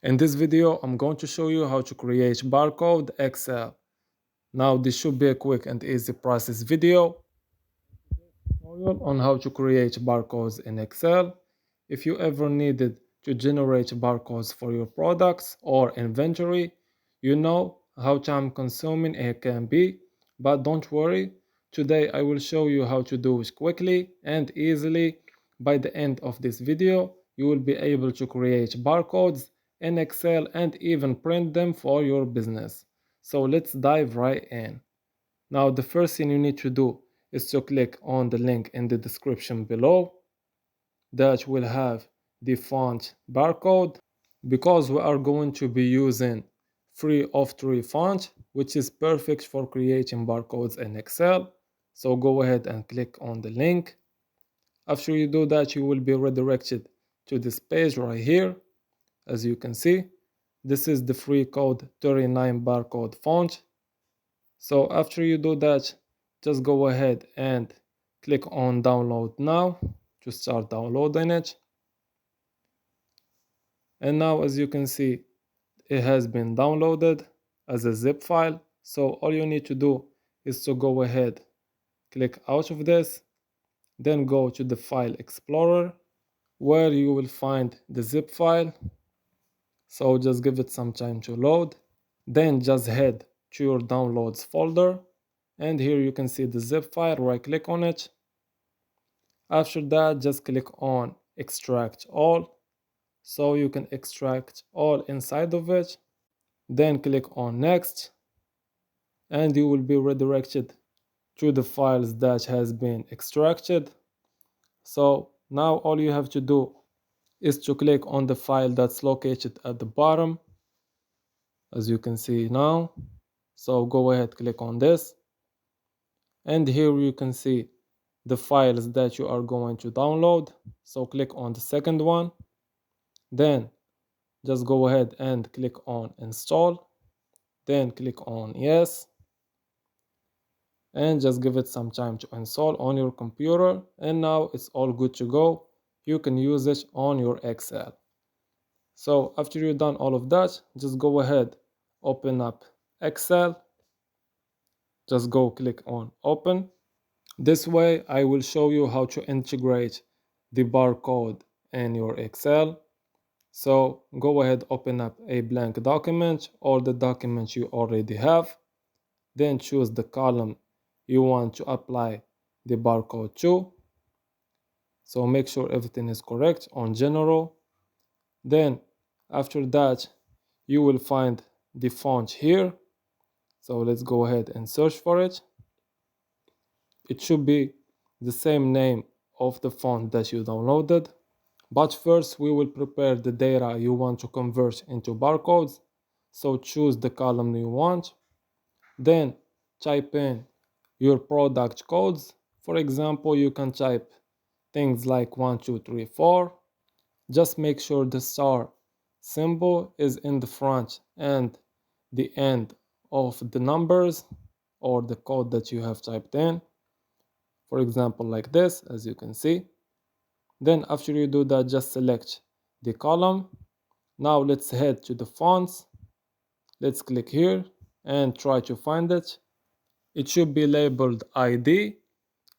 In this video, I'm going to show you how to create barcode Excel. Now this should be a quick and easy process video tutorial on how to create barcodes in Excel. If you ever needed to generate barcodes for your products or inventory, you know how time consuming it can be, but don't worry. Today I will show you how to do it quickly and easily. By the end of this video, you will be able to create barcodes in Excel and even print them for your business. So let's dive right in. Now, the first thing you need to do is to click on the link in the description below that will have the font barcode, because we are going to be using free of tree font, which is perfect for creating barcodes in Excel. So go ahead and click on the link. After you do that, you will be redirected to this page right here. As you can see, this is the free code 39 barcode font. So after you do that, just go ahead and click on download now to start downloading it. And now, as you can see, it has been downloaded as a zip file. So all you need to do is to go ahead, click out of this, then go to the file explorer where you will find the zip file. So just give it some time to load. Then just head to your downloads folder, and here you can see the zip file. Right click on it. After that, just click on extract all, so you can extract all inside of it. Then click on next, and you will be redirected to the files that has been extracted. So now all you have to do is to click on the file that's located at the bottom, as you can see now. So go ahead, click on this, and here you can see the files that you are going to download. So click on the second one, then just go ahead and click on install, then click on yes, and just give it some time to install on your computer. And now it's all good to go. You can use it on your Excel. So after you've done all of that, just go ahead, open up Excel, just go click on open. This way I will show you how to integrate the barcode in your Excel. So go ahead, open up a blank document or the document you already have. Then choose the column you want to apply the barcode to. So make sure everything is correct on general. Then after that, you will find the font here. So let's go ahead and search for it. It should be the same name of the font that you downloaded. But first, we will prepare the data you want to convert into barcodes. So choose the column you want. Then type in your product codes. For example, you can type things like 1, 2, 3, 4. Just make sure the star symbol is in the front and the end of the numbers or the code that you have typed in. For example, like this, as you can see. Then after you do that, just select the column. Now let's head to the fonts. Let's click here and try to find it. It should be labeled ID.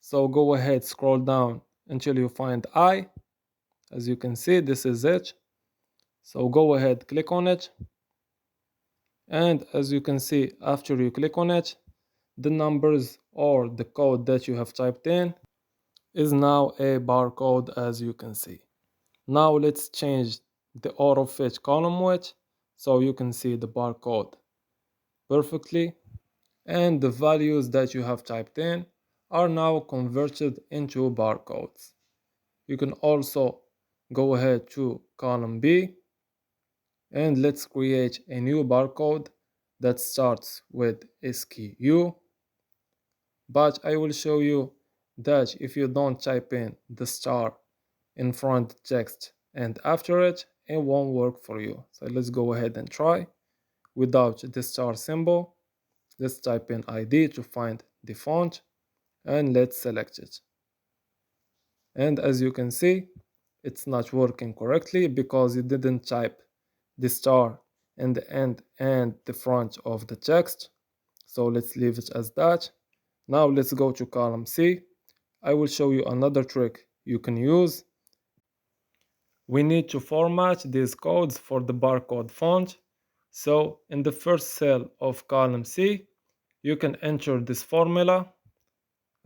So go ahead, scroll down until you find I. As you can see, this is it. So go ahead, click on it. And as you can see, after you click on it, the numbers or the code that you have typed in is now a barcode, as you can see. Now let's change the auto fetch column width so you can see the barcode perfectly. And the values that you have typed in are now converted into barcodes. You can also go ahead to column B, and let's create a new barcode that starts with SKU. But I will show you that if you don't type in the star in front text and after it, it won't work for you. So let's go ahead and try without the star symbol. Let's type in ID to find the font, and let's select it. And as you can see, it's not working correctly because you didn't type the star in the end and the front of the text. So let's leave it as that. Now let's go to column C. I will show you another trick you can use. We need to format these codes for the barcode font. So in the first cell of column C, you can enter this formula,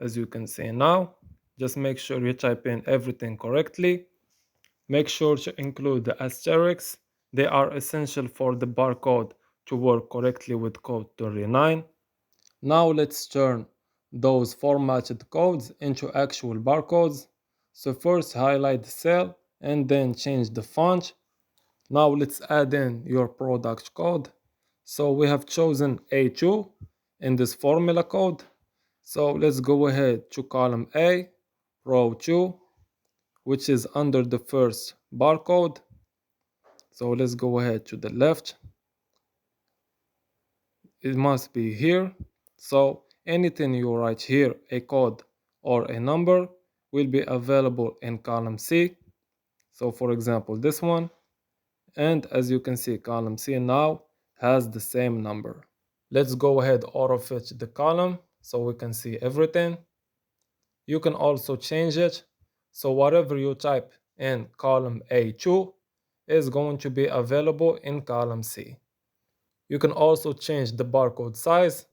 as you can see now. Just make sure you type in everything correctly. Make sure to include the asterisks. They are essential for the barcode to work correctly with code 39. Now let's turn those formatted codes into actual barcodes. So first highlight the cell and then change the font. Now let's add in your product code. So we have chosen A2 in this formula code. So let's go ahead to column A, row 2, which is under the first barcode. So let's go ahead to the left. It must be here. So anything you write here, a code or a number, will be available in column C. So for example, this one. And as you can see, column C now has the same number. Let's go ahead auto fetch the column so we can see everything. You can also change it. So whatever you type in column A2 is going to be available in column C. You can also change the barcode size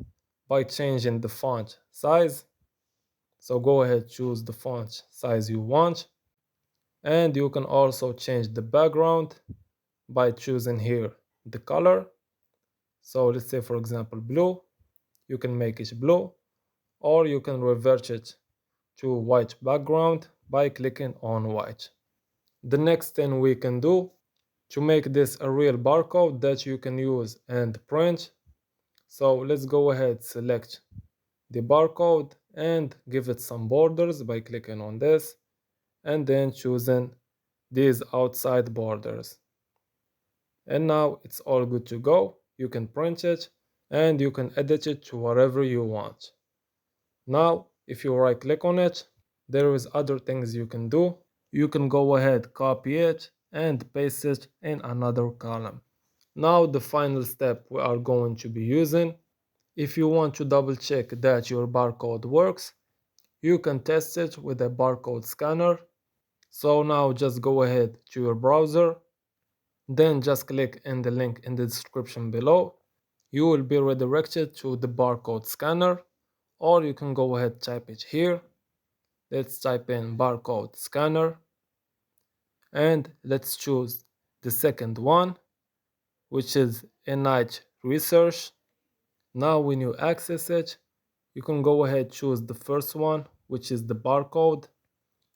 by changing the font size. So go ahead, choose the font size you want. And you can also change the background by choosing here the color. So let's say for example blue, you can make it blue, or you can revert it to white background by clicking on white. The next thing we can do to make this a real barcode that you can use and print. So let's go ahead, select the barcode and give it some borders by clicking on this and then choosing these outside borders. And now it's all good to go. You can print it and you can edit it to whatever you want. Now, if you right click on it, there is other things you can do. You can go ahead, copy it and paste it in another column. Now the final step we are going to be using. If you want to double check that your barcode works, you can test it with a barcode scanner. So now just go ahead to your browser, then just click in the link in the description below. You will be redirected to the barcode scanner, or you can go ahead type it here. Let's type in barcode scanner and let's choose the second one, which is NIH research. Now when you access it, you can go ahead choose the first one, which is the barcode.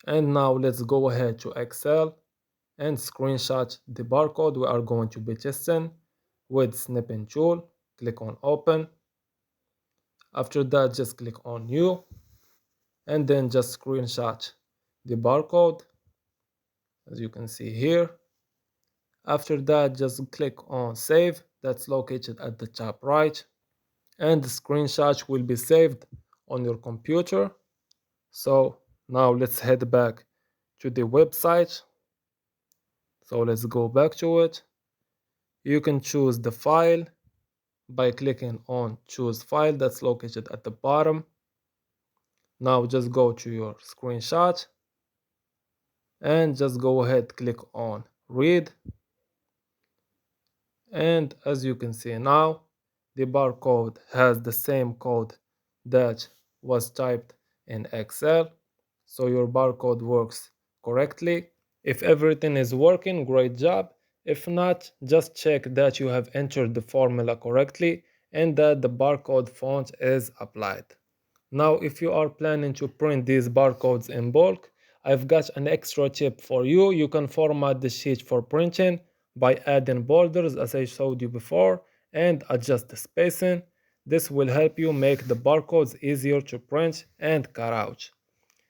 And now let's go ahead to Excel and screenshot the barcode we are going to be testing with snipping tool. Click on open. After that, just click on new and then just screenshot the barcode, as you can see here. After that, just click on save. That's located at the top right, and the screenshot will be saved on your computer. So now let's head back to the website. So let's go back to it. You can choose the file by clicking on choose file. That's located at the bottom. Now just go to your screenshot and just go ahead, click on read. And as you can see now, the barcode has the same code that was typed in Excel. So your barcode works correctly. If everything is working, great job. If not, just check that you have entered the formula correctly and that the barcode font is applied. Now, if you are planning to print these barcodes in bulk, I've got an extra tip for you. You can format the sheet for printing by adding borders as I showed you before and adjust the spacing. This will help you make the barcodes easier to print and cut out.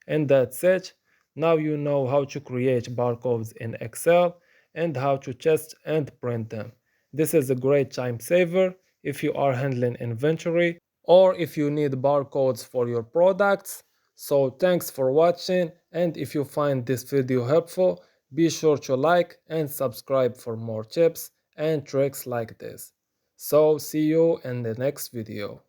And that's it. Now you know how to create barcodes in Excel and how to test and print them. This is a great time saver if you are handling inventory or if you need barcodes for your products. So thanks for watching, and if you find this video helpful, be sure to like and subscribe for more tips and tricks like this. So see you in the next video.